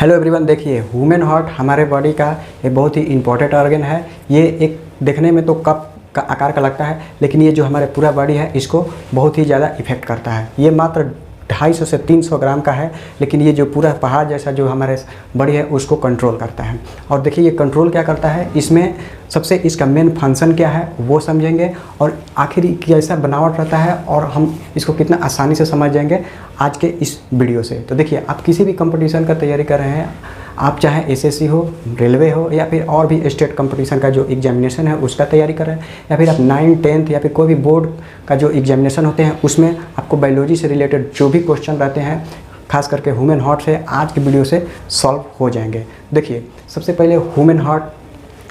Hello everyone, देखिए human heart हमारे body का एक बहुत ही इंपॉर्टेंट ऑर्गन है। ये एक देखने में तो कप का आकार का लगता है, लेकिन ये जो हमारे पूरा बॉडी है इसको बहुत ही ज़्यादा इफेक्ट करता है। ये मात्र 250 से 300 ग्राम का है, लेकिन ये जो पूरा पहाड़ जैसा जो हमारे बॉडी है उसको कंट्रोल करता है। और देखिए ये कंट्रोल क्या करता है, इसमें सबसे इसका मेन फंक्शन क्या है वो समझेंगे, और आखिर कैसा बनावट रहता है और हम इसको कितना आसानी से समझ जाएंगे आज के इस वीडियो से। तो देखिए, आप किसी भी कंपटीशन का तैयारी कर रहे हैं, आप चाहे एसएससी हो, रेलवे हो, या फिर और भी स्टेट कंपटीशन का जो एग्जामिनेशन है उसका तैयारी कर रहे हैं, या फिर आप 9th 10th या फिर कोई भी बोर्ड का जो एग्जामिनेशन होते हैं उसमें आपको बायोलॉजी से रिलेटेड जो भी क्वेश्चन रहते हैं, खास करके ह्यूमन हार्ट से आज के वीडियो से सॉल्व हो जाएंगे। देखिए, सबसे पहले ह्यूमन हार्ट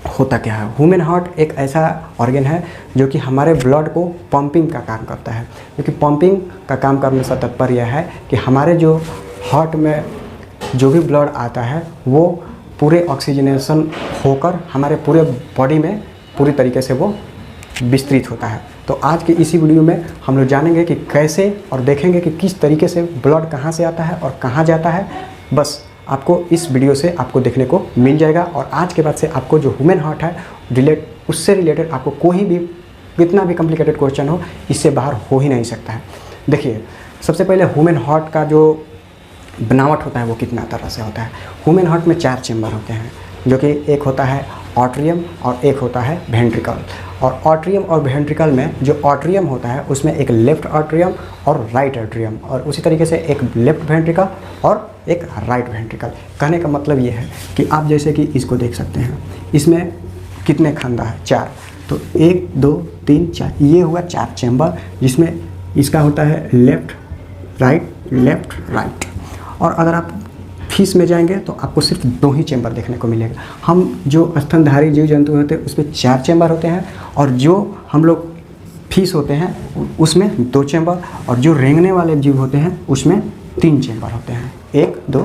होता क्या है। ह्यूमन हार्ट एक ऐसा ऑर्गन है जो कि हमारे ब्लड को पंपिंग का काम करता है। क्योंकि पंपिंग का काम करने से तात्पर्य यह है कि हमारे जो हार्ट में जो भी ब्लड आता है वो पूरे ऑक्सीजनेशन होकर हमारे पूरे बॉडी में पूरी तरीके से वो विस्तृत होता है। तो आज की इसी वीडियो में हम लोग जानेंगे कि कैसे, और देखेंगे कि किस तरीके से ब्लड कहाँ से आता है और कहाँ जाता है। बस आपको इस वीडियो से आपको देखने को मिल जाएगा, और आज के बाद से आपको जो ह्यूमन हार्ट है उससे रिलेटेड आपको कोई भी कितना भी कॉम्प्लिकेटेड क्वेश्चन हो, इससे बाहर हो ही नहीं सकता है। देखिए, सबसे पहले ह्यूमन हार्ट का जो बनावट होता है वो कितना तरह से होता है। ह्यूमन हार्ट में 4 चेंबर होते हैं, जो कि एक होता है ऑट्रियम और एक होता है वेंट्रिकल। और ऑट्रियम और वेंट्रिकल में जो ऑट्रियम होता है उसमें एक लेफ्ट ऑट्रियम और राइट ऑट्रियम, और उसी तरीके से एक लेफ्ट वेंट्रिकल और एक राइट वेंट्रिकल। कहने का मतलब ये है कि आप जैसे कि इसको देख सकते हैं, इसमें कितने खंदा है, 4। तो 1 2 3 4, ये हुआ 4 चेंबर, जिसमें इसका होता है लेफ्ट राइट। और अगर आप फिश में जाएंगे तो आपको सिर्फ 2 ही चेंबर देखने को मिलेगा। हम जो स्तनधारी जीव जंतु होते हैं उसमें 4 चेंबर होते हैं, और जो हम लोग फिश होते हैं उसमें 2 चेंबर, और जो रेंगने वाले जीव होते हैं उसमें 3 चेंबर होते हैं। 1 2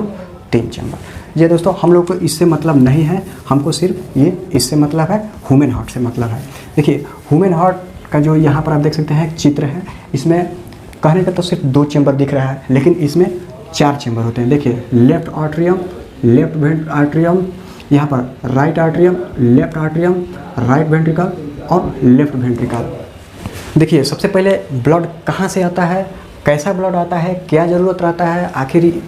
3 चेंबर। ये दोस्तों हम लोग को इससे मतलब नहीं है, हमको सिर्फ ये इससे मतलब है, ह्यूमन हार्ट से मतलब है। देखिए, ह्यूमन हार्ट का जो यहाँ पर आप देख सकते हैं चित्र है, इसमें कहने का तो सिर्फ 2 चेंबर दिख रहा है, लेकिन इसमें 4 चेंबर होते हैं। देखिए, लेफ्ट ऑट्रियम, लेफ्ट वेंट्रिकल, यहाँ पर right atrium, left atrium, right ventricle और लेफ्ट वेंट्रिकल। देखिए, सबसे पहले ब्लड कहाँ से आता है, कैसा ब्लड आता है, क्या ज़रूरत रहता है, आखिर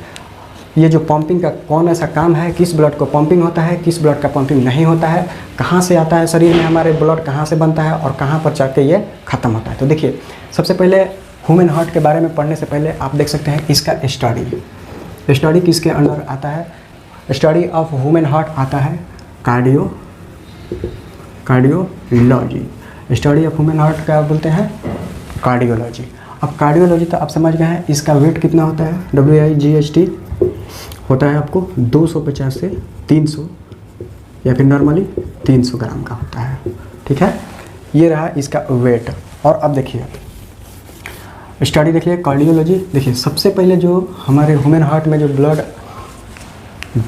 ये जो पंपिंग का कौन ऐसा काम है, किस ब्लड को पंपिंग होता है, किस ब्लड का पंपिंग नहीं होता है, कहाँ से आता है शरीर में, हमारे ब्लड कहाँ से बनता है और कहाँ पर जाके ये ख़त्म होता है। तो देखिए, सबसे पहले ह्यूमन हार्ट के बारे में पढ़ने से पहले आप देख सकते हैं इसका स्टडी किसके अंडर आता है। स्टडी ऑफ ह्यूमन हार्ट आता है cardiology. Study of human heart क्या बोलते हैं, कार्डियोलॉजी। अब कार्डियोलॉजी तो आप समझ गए हैं, इसका वेट कितना होता है, WIGHT होता है आपको 250 से 300, या फिर नॉर्मली 300 ग्राम का होता है। ठीक है, ये रहा इसका वेट। और अब देखिए स्टडी, देखिए कार्डियोलॉजी। देखिए, सबसे पहले जो हमारे ह्यूमन हार्ट में जो ब्लड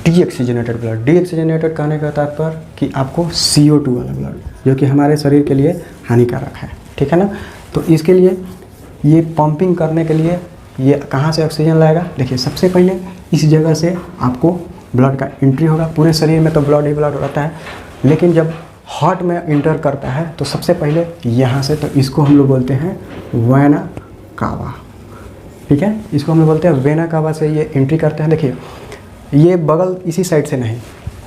डीऑक्सीजनेटेड कहने का तात्पर्य कि आपको CO2 वाला ब्लड, जो कि हमारे शरीर के लिए हानिकारक है, ठीक है ना। तो इसके लिए ये पंपिंग करने के लिए ये कहाँ से ऑक्सीजन लाएगा। देखिए, सबसे पहले इस जगह से आपको ब्लड का एंट्री होगा। पूरे शरीर में तो ब्लड ही ब्लड रहता है, लेकिन जब हार्ट में इंटर करता है तो सबसे पहले यहाँ से, तो इसको हम लोग बोलते हैं वेना कावा। ठीक है, इसको हम लोग बोलते हैं वेना कावा से ये एंट्री करते हैं। देखिए, ये बगल इसी साइड से नहीं,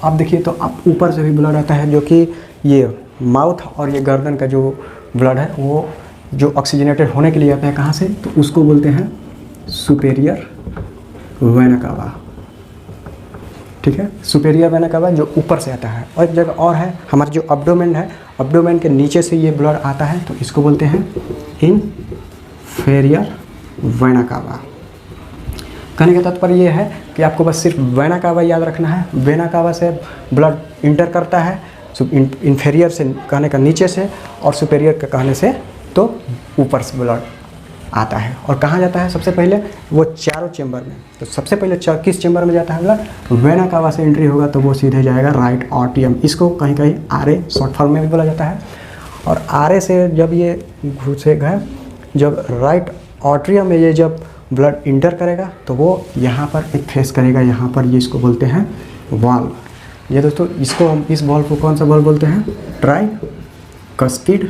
आप देखिए तो आप ऊपर से भी ब्लड आता है, जो कि ये माउथ और ये गर्दन का जो ब्लड है वो जो ऑक्सीजनेटेड होने के लिए आता है कहाँ से, तो उसको बोलते हैं सुपेरियर वेना कावा। ठीक है, सुपेरियर वेना कावा जो ऊपर से आता है। और एक जगह और है, हमारा जो एब्डोमेन है, एब्डोमेन के नीचे से ये ब्लड आता है, तो इसको बोलते हैं इन्फीरियर वेना कावा। कहने का तात्पर्य ये है कि आपको बस सिर्फ वेना कावा याद रखना है। वेना कावा से ब्लड इंटर करता है, इन्फीरियर से कहने का नीचे से, और सुपेरियर का कहने से तो ऊपर से ब्लड आता है। और कहाँ जाता है सबसे पहले, वो चारों चेंबर में। तो सबसे पहले किस चेंबर में जाता है ब्लड, वेना कावा से एंट्री होगा तो वो सीधे जाएगा राइट ऑट्रियम। इसको कहीं कहीं RA शॉर्ट फॉर्म में भी बोला जाता है। और RA से जब ये घुसेगा, जब राइट ऑट्रियम में ये जब ब्लड इंटर करेगा तो वो यहाँ पर एक फेस करेगा, यहाँ पर, ये इसको बोलते हैं वाल्व। ये दोस्तों इसको हम, इस वाल्व को कौन सा वाल्व बोलते हैं? Tricuspid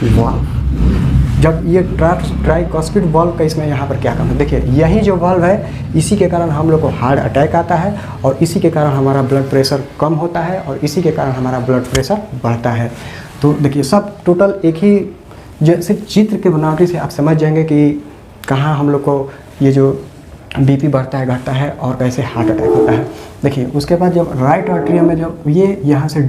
valve. जब ये ट्राइकस्पिड वाल्व का इसमें यहाँ पर क्या काम है, देखिए यही जो वाल्व है इसी के कारण हम लोग को हार्ट अटैक आता है, और इसी के कारण हमारा ब्लड प्रेशर कम होता है, और इसी के कारण हमारा ब्लड प्रेशर बढ़ता है। तो देखिए सब टोटल एक ही, जैसे चित्र के बनावटी से आप समझ जाएंगे कि कहाँ हम लोग को ये जो बीपी बढ़ता है, घटता है, और कैसे हार्ट अटैक होता है। देखिए उसके बाद जब राइट आर्टरियम में जब ये यहाँ से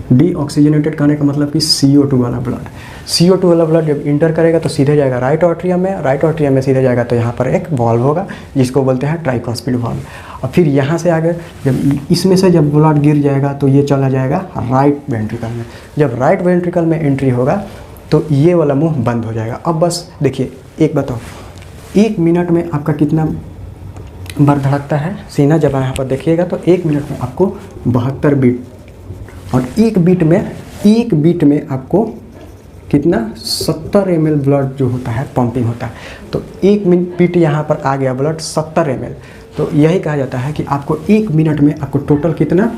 डीऑक्सीजनेटेड करने का मतलब कि CO2 वाला ब्लड, CO2 वाला ब्लड जब इंटर करेगा तो सीधे जाएगा राइट आर्टरियम में, राइट आर्टरियम में सीधे जाएगा तो यहाँ पर एक वाल्व होगा जिसको बोलते हैं ट्राइकस्पिड वाल्व। और फिर यहाँ से आगे जब इसमें से जब ब्लड गिर जाएगा तो ये चला जाएगा राइट वेंट्रिकल में। जब राइट वेंट्रिकल में एंट्री होगा तो ये वाला मुंह बंद हो जाएगा। अब बस देखिए एक बताओ, 1 मिनट में आपका कितना बार धड़कता है सीना? जब यहाँ पर देखिएगा तो 1 मिनट में आपको 72 बीट, और एक बीट में आपको कितना 70 ml ब्लड जो होता है पंपिंग होता है। तो 1 बीट यहाँ पर आ गया ब्लड 70 ml, तो यही कहा जाता है कि आपको 1 मिनट में आपको टोटल कितना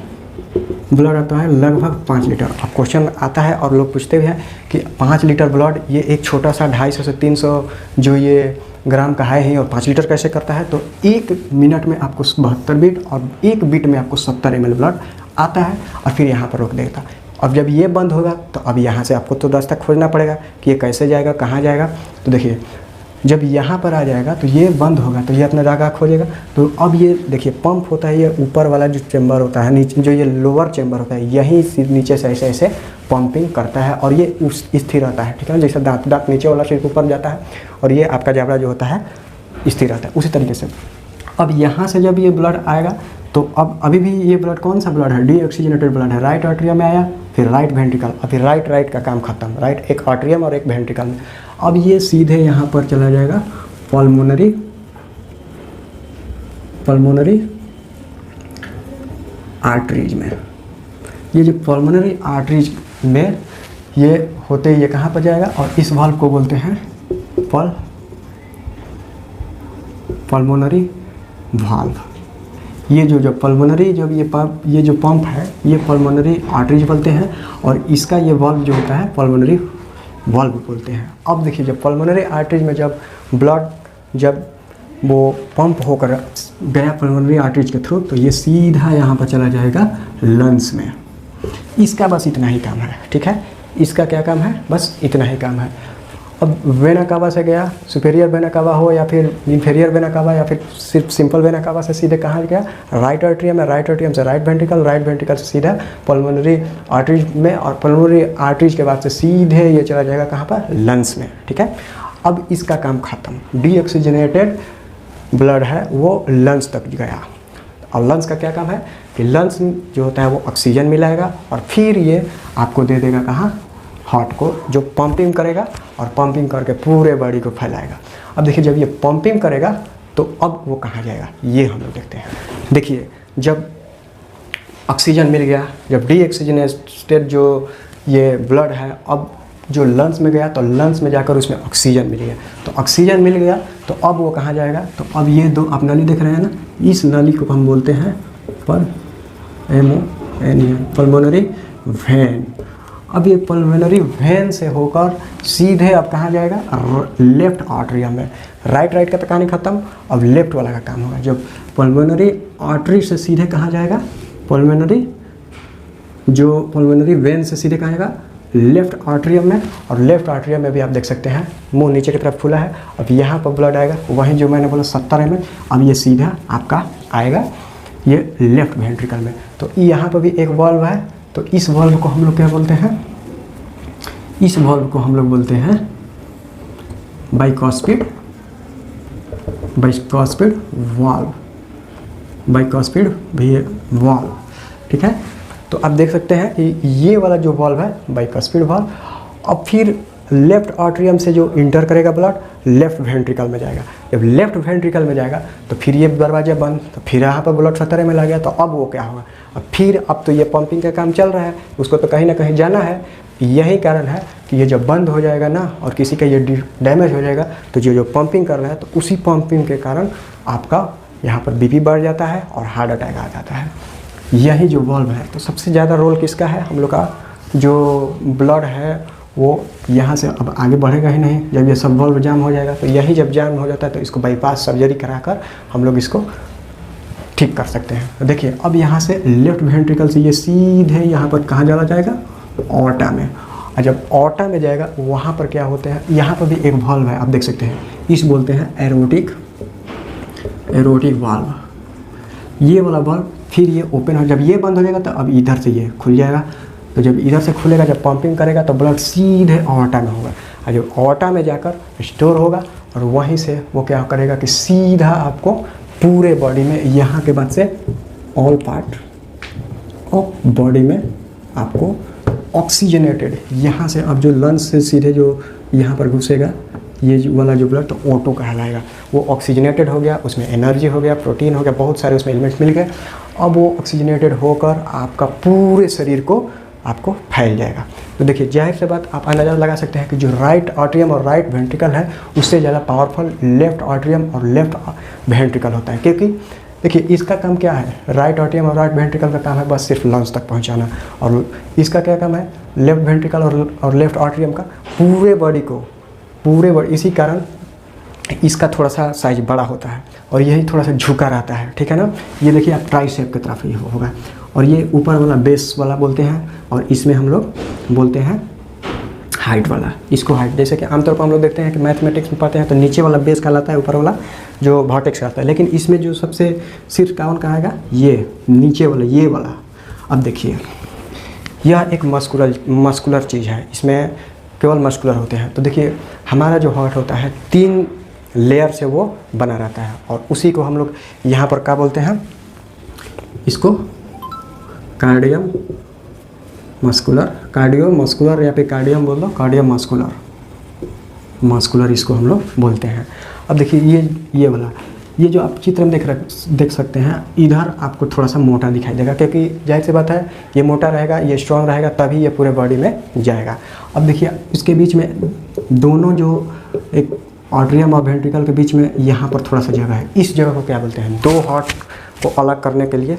ब्लड आता है? लगभग 5 लीटर। अब क्वेश्चन आता है और लोग पूछते भी हैं कि 5 लीटर ब्लड, ये एक छोटा सा 250 से 300 जो ये ग्राम का है ही, और 5 लीटर कैसे करता है? तो 1 मिनट में आपको 72 बीट, और 1 बीट में आपको 70 ml ब्लड आता है, और फिर यहाँ पर रोक देगा। अब जब ये बंद होगा तो अब यहाँ से आपको तो रास्ता खोजना पड़ेगा कि ये कैसे जाएगा, कहाँ जाएगा। तो देखिए जब यहाँ पर आ जाएगा तो ये बंद होगा तो ये अपना जगह खोजेगा। तो अब ये देखिए पंप होता है, ये ऊपर वाला जो चैम्बर होता है, नीचे जो ये लोअर चैम्बर होता है, यहीं नीचे से ऐसे ऐसे पंपिंग करता है, और ये स्थिर रहता है, ठीक है। जैसे दांत नीचे वाला सिर्फ ऊपर जाता है और ये आपका जबड़ा जो होता है स्थिर रहता है, उसी तरीके से। अब यहाँ से जब ये ब्लड आएगा तो अब अभी भी ये ब्लड कौन सा ब्लड है? डीऑक्सीजनेटेड ब्लड है। राइट आर्टरियम में आया, फिर राइट वेंट्रिकल, और फिर राइट का काम खत्म, राइट एक आर्टरियम और एक वेंट्रिकल में। अब ये सीधे यहाँ पर चला जाएगा पल्मोनरी आर्टरीज में। ये जो पल्मोनरी आर्टरीज में ये होते ये कहाँ पर जाएगा? और इस वाल्व को बोलते हैं पल्मोनरी वाल्व। ये जो पल्मोनरी जब ये जो पंप है ये पल्मोनरी आर्टरीज बोलते हैं, और इसका ये वाल्व जो होता है पल्मोनरी वाल्व बोलते हैं। अब देखिए जब पल्मोनरी आर्टरीज में जब ब्लड जब वो पंप होकर गया पल्मोनरी आर्टरीज के थ्रू, तो ये सीधा यहाँ पर चला जाएगा लंग्स में। इसका बस इतना ही काम है, ठीक है। इसका क्या काम है? बस इतना ही काम है। अब वेना कावा से गया, सुपेरियर वेना कावा हो या फिर इंफेरियर वेना कावा या फिर सिर्फ सिंपल वेना कावा से सीधे कहाँ गया? राइट आर्टरियम में, राइट आर्टरियम से राइट वेंट्रिकल से सीधा पल्मोनरी आर्टरीज में, और पल्मोनरी आर्टरीज के बाद से सीधे ये चला जाएगा कहाँ पर? लंग्स में, ठीक है। अब इसका काम खत्म। डीऑक्सीजनेटेड ब्लड है वो लंग्स तक गया। और लंग्स का क्या काम है कि लंग्स जो होता है वो ऑक्सीजन मिलाएगा, और फिर ये आपको दे देगा कहाँ? हार्ट को, जो पंपिंग करेगा, और पंपिंग करके पूरे बॉडी को फैलाएगा। अब देखिए जब ये पंपिंग करेगा तो अब वो कहाँ जाएगा, ये हम लोग देखते हैं। देखिए जब ऑक्सीजन मिल गया, जब डीऑक्सीजनेटेड जो ये ब्लड है अब जो लंग्स में गया, तो लंग्स में जाकर उसमें ऑक्सीजन मिल गया। तो ऑक्सीजन मिल गया तो अब वो कहाँ जाएगा? तो अब ये दो आप नली देख रहे हैं ना, इस नली को हम बोलते हैं पल्मोनरी वेन। अब ये पल्मोनरी वेन से होकर सीधे अब कहाँ जाएगा? लेफ्ट आर्टरियम में। राइट का तो कहानी खत्म, अब लेफ्ट वाला का काम होगा। जब पल्मोनरी आर्टरी से सीधे कहाँ जाएगा? पल्मोनरी वेन से सीधे कहाँ जाएगा? लेफ्ट आर्टरियम में। और लेफ्ट आर्टरियम में भी आप देख सकते हैं मुंह नीचे की तरफ खुला है। अब यहाँ पर ब्लड आएगा, वहीं जो मैंने बोला 70 ml, अब ये सीधा आपका आएगा ये लेफ्ट वेंट्रिकल में। तो यहाँ पर भी एक वाल्व है, तो इस वाल्व को हम लोग क्या बोलते हैं? इस वाल्व को हम लोग बोलते हैं बाइकॉस्पिड वाल्व, ठीक है। तो आप देख सकते हैं कि ये वाला जो वाल्व है बाइकॉस्पिड वाल्व। अब फिर लेफ्ट आर्टरियम से जो इंटर करेगा ब्लड लेफ्ट वेंट्रिकल में जाएगा। जब लेफ्ट वेंट्रिकल में जाएगा तो फिर ये दरवाजा बंद, तो फिर यहाँ पर ब्लड खतरे में लग गया, तो अब वो क्या होगा, अब तो ये पंपिंग का काम चल रहा है, उसको तो कहीं ना कहीं जाना है। यही कारण है कि ये जब बंद हो जाएगा ना और किसी का ये डैमेज हो जाएगा तो जो पंपिंग कर रहा है तो उसी पंपिंग के कारण आपका यहाँ पर बीपी बढ़ जाता है और हार्ट अटैक आ जाता है। यही जो वॉल्व है, तो सबसे ज़्यादा रोल किसका है, हम लोग का जो ब्लड है वो यहाँ से अब आगे बढ़ेगा ही नहीं। जब ये सब वॉल्व जाम हो जाएगा तो यही जब जाम हो जाता है तो इसको बाईपास सर्जरी कराकर हम लोग इसको ठीक कर सकते हैं। तो देखिए अब यहाँ से लेफ्ट वेंट्रिकल से ये सीधे यहाँ पर कहाँ चला जाएगा, ऑर्टा में। और जब ऑर्टा में जाएगा वहाँ पर क्या होते हैं, यहाँ पर भी एक वॉल्व है, आप देख सकते हैं, इस बोलते हैं एरोटिक वाल्व। ये वाला वाल्व फिर ये ओपन हो, जब ये बंद हो जाएगा तो अब इधर से ये खुल जाएगा। तो जब इधर से खुलेगा, जब पंपिंग करेगा तो ब्लड सीधे ऑर्टा में होगा, और जब ऑर्टा में जाकर स्टोर होगा और वहीं से वो क्या करेगा कि सीधा आपको पूरे बॉडी में, यहाँ के बाद से ऑल पार्ट ऑफ बॉडी में आपको ऑक्सीजनेटेड, यहाँ से अब जो लंग्स से सीधे जो यहाँ पर घुसेगा ये वाला जो ब्लड, तो O2 कहलाएगा। वो ऑक्सीजनेटेड हो गया, उसमें एनर्जी हो गया, प्रोटीन हो गया, बहुत सारे उसमें एलिमेंट्स मिल गए। अब वो ऑक्सीजनेटेड होकर आपका पूरे शरीर को आपको फैल जाएगा। तो देखिए जाहिर सी बात, आप अंदाजा लगा सकते हैं कि जो राइट आर्टरियम और राइट वेंट्रिकल है उससे ज़्यादा पावरफुल लेफ्ट आर्टरियम और लेफ्ट वेंट्रिकल होता है। क्योंकि देखिए इसका काम क्या है, राइट आर्टरियम और राइट वेंट्रिकल का काम है बस सिर्फ लंग्स तक पहुंचाना, और इसका क्या काम है, लेफ्ट वेंट्रिकल और लेफ्ट आर्टरियम का पूरे बॉडी को, इसी कारण इसका थोड़ा सा साइज बड़ा होता है और यही थोड़ा सा झुका रहता है, ठीक है ना। ये देखिए आप ट्राइसेप की तरफ ही होगा, और ये ऊपर वाला बेस वाला बोलते हैं, और इसमें हम लोग बोलते हैं हाइट वाला, इसको हाइट। जैसे कि आमतौर पर हम लोग देखते हैं कि मैथमेटिक्स में पढ़ते हैं तो नीचे वाला बेस कहलाता है, ऊपर वाला जो वर्टेक्स कहलाता है, लेकिन इसमें जो सबसे सिर कौन कहेगा, ये नीचे वाला, ये वाला। अब देखिए यह एक मस्कुलर चीज़ है, इसमें केवल मस्कुलर होते हैं। तो देखिए हमारा जो हार्ट होता है 3 लेयर से वो बना रहता है, और उसी को हम लोग यहाँ पर क्या बोलते हैं, इसको कार्डियम मस्कुलर या फिर कार्डियम बोल दो, कार्डियम मस्कुलर इसको हम लोग बोलते हैं। अब देखिए ये वाला, ये जो आप चित्र में देख सकते हैं, इधर आपको थोड़ा सा मोटा दिखाई देगा, क्योंकि जाहिर सी बात है ये मोटा रहेगा, ये स्ट्रॉन्ग रहेगा, तभी ये पूरे बॉडी में जाएगा। अब देखिए इसके बीच में दोनों जो एक आर्टरियम और वेंट्रिकल के बीच में यहाँ पर थोड़ा सा जगह है, इस जगह को क्या बोलते हैं, 2 हार्ट को अलग करने के लिए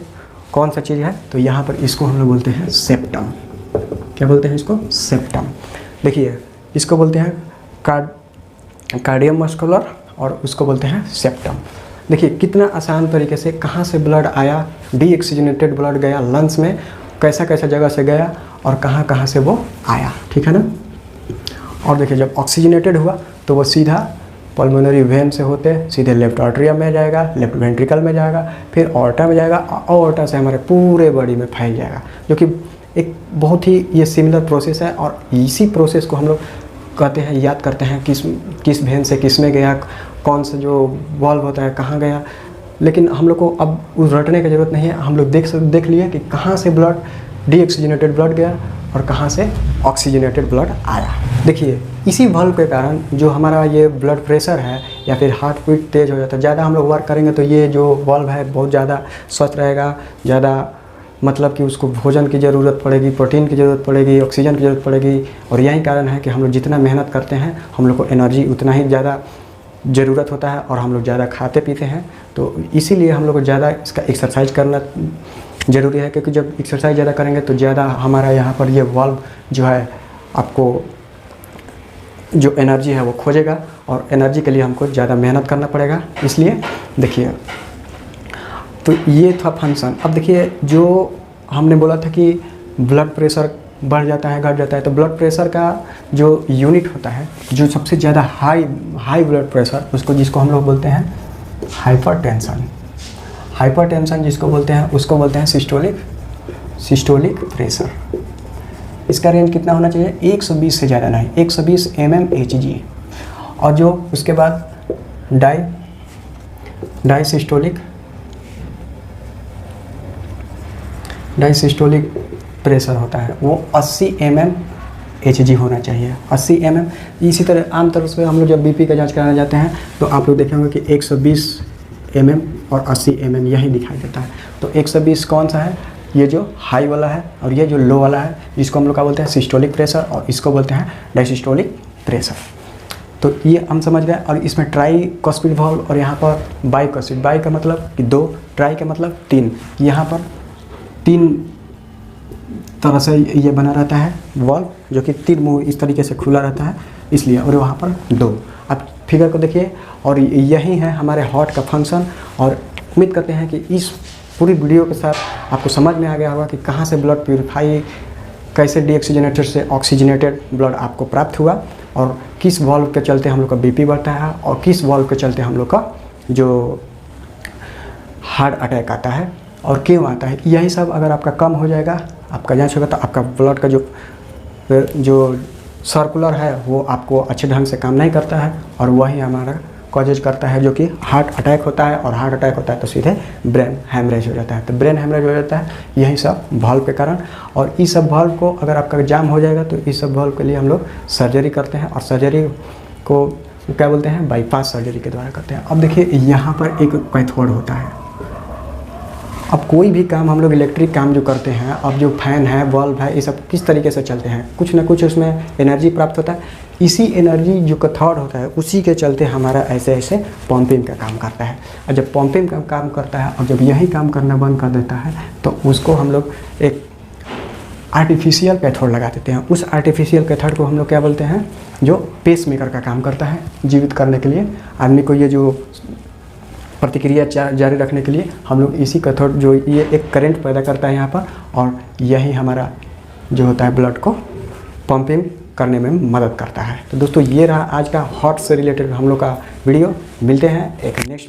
कौन सा चीज़ है, तो यहाँ पर इसको हम लोग बोलते हैं सेप्टम। क्या बोलते हैं इसको, सेप्टम। देखिए इसको बोलते हैं कार्डियम मस्कुलर और उसको बोलते हैं सेप्टम। देखिए कितना आसान तरीके से कहाँ से ब्लड आया, डीऑक्सीजनेटेड ब्लड गया लंग्स में, कैसा कैसा जगह से गया और कहाँ कहाँ से वो आया, ठीक है ना। और देखिए जब ऑक्सीजनेटेड हुआ तो वो सीधा पल्मोनरी वेन से होते सीधे लेफ्ट आर्टरियम में जाएगा, लेफ्ट वेंट्रिकल में जाएगा, फिर ऑर्टा में जाएगा, और ऑर्टा से हमारे पूरे बॉडी में फैल जाएगा, जो कि एक बहुत ही ये सिमिलर प्रोसेस है। और इसी प्रोसेस को हम लोग कहते हैं, याद करते हैं किस वेन से किस में गया, कौन सा जो वॉल्व होता है कहाँ गया। लेकिन हम लोग को अब उस रटने की ज़रूरत नहीं है, हम लोग देख लिए कि कहाँ से ब्लड डीऑक्सीजनेटेड ब्लड गया और कहाँ से ऑक्सीजनेटेड ब्लड आया। देखिए इसी वॉल्व के कारण जो हमारा ये ब्लड प्रेशर है या फिर हार्ट बीट तेज़ हो जाता है, ज़्यादा हम लोग वर्क करेंगे तो ये जो वॉल्व है बहुत ज़्यादा स्वस्थ रहेगा, ज़्यादा मतलब कि उसको भोजन की ज़रूरत पड़ेगी, प्रोटीन की ज़रूरत पड़ेगी, ऑक्सीजन की ज़रूरत पड़ेगी। और यही कारण है कि हम लोग जितना मेहनत करते हैं हम लोग को एनर्जी उतना ही ज़्यादा ज़रूरत होता है, और हम लोग ज़्यादा खाते पीते हैं, तो इसीलिए हम लोग को ज़्यादा इसका एक्सरसाइज करना ज़रूरी है। क्योंकि जब एक्सरसाइज ज़्यादा करेंगे तो ज़्यादा हमारा यहाँ पर ये वॉल्व जो है आपको जो एनर्जी है वो खोजेगा, और एनर्जी के लिए हमको ज़्यादा मेहनत करना पड़ेगा। इसलिए देखिए तो ये था फंक्शन। अब देखिए जो हमने बोला था कि ब्लड प्रेशर बढ़ जाता है घट जाता है, तो ब्लड प्रेशर का जो यूनिट होता है, जो सबसे ज़्यादा हाई ब्लड प्रेशर, जिसको हम लोग बोलते हैं हाइपरटेंशन जिसको बोलते हैं, उसको बोलते हैं सिस्टोलिक प्रेशर। इसका रेंज कितना होना चाहिए, 120 से ज़्यादा नहीं, 120 mmHg। और जो उसके बाद डायसिस्टोलिक प्रेशर होता है, वो 80 mm Hg होना चाहिए 80 mm। इसी तरह आमतौर से हम लोग जब बीपी का जांच कराने जाते हैं तो आप लोग देखेंगे कि 120 mm और 80 mm यही दिखाई देता है। तो 120 कौन सा है, ये जो हाई वाला है, और ये जो लो वाला है इसको हम लोग क्या बोलते हैं, सिस्टोलिक प्रेशर, और इसको बोलते हैं डायसिस्टोलिक प्रेशर। तो ये हम समझ गए। और इसमें ट्राई कॉस्पिड वाल्व और यहाँ पर बाई कॉस्पिड, बाई का मतलब कि 2, ट्राई का मतलब 3, यहाँ पर 3 तरह से ये बना रहता है वाल्व, जो कि 3 मुंह इस तरीके से खुला रहता है इसलिए, और वहाँ पर 2। आप फिगर को देखिए, और यही है हमारे हार्ट का फंक्शन। और उम्मीद करते हैं कि इस पूरी वीडियो के साथ आपको समझ में आ गया होगा कि कहाँ से ब्लड प्यूरिफाई, कैसे डीऑक्सीजनेटेड से ऑक्सीजनेटेड ब्लड आपको प्राप्त हुआ, और किस वाल्व के चलते हम लोग का बीपी बढ़ता है, और किस वाल्व के चलते हम लोग का जो हार्ट अटैक आता है और क्यों आता है। यही सब अगर आपका कम हो जाएगा, आपका जांच होगा, तो आपका ब्लड का जो सर्कुलर है वो आपको अच्छे ढंग से काम नहीं करता है, और वही हमारा कॉजेज करता है जो कि हार्ट अटैक होता है, और हार्ट अटैक होता है तो सीधे ब्रेन हैमरेज हो जाता है। तो ब्रेन हैमरेज हो जाता है यही सब वाल्व के कारण। और इस सब वाल्व को अगर आपका जाम हो जाएगा तो इस सब वाल्व के लिए हम लोग सर्जरी करते हैं, और सर्जरी को क्या बोलते हैं, बाईपास सर्जरी के द्वारा करते हैं। अब देखिए यहाँ पर एक कैथोड होता है। अब कोई भी काम हम लोग इलेक्ट्रिक काम जो करते हैं, अब जो फैन है, बल्ब है, ये सब किस तरीके से चलते हैं, कुछ ना कुछ उसमें एनर्जी प्राप्त होता है। इसी एनर्जी जो कैथोड होता है उसी के चलते हमारा ऐसे ऐसे पंपिंग का काम करता है। और जब पंपिंग का काम करता है और जब यही काम करना बंद कर देता है तो उसको हम लोग एक आर्टिफिशियल कैथोड लगा देते हैं। उस आर्टिफिशियल कैथोड को हम लोग क्या बोलते हैं, जो पेस मेकर का काम करता है जीवित करने के लिए आदमी को। ये जो प्रतिक्रिया जारी रखने के लिए हम लोग इसी कैथोड, जो ये एक करंट पैदा करता है यहाँ पर, और यही हमारा जो होता है ब्लड को पंपिंग करने में मदद करता है। तो दोस्तों ये रहा आज का हार्ट से रिलेटेड हम लोग का वीडियो। मिलते हैं एक नेक्स्ट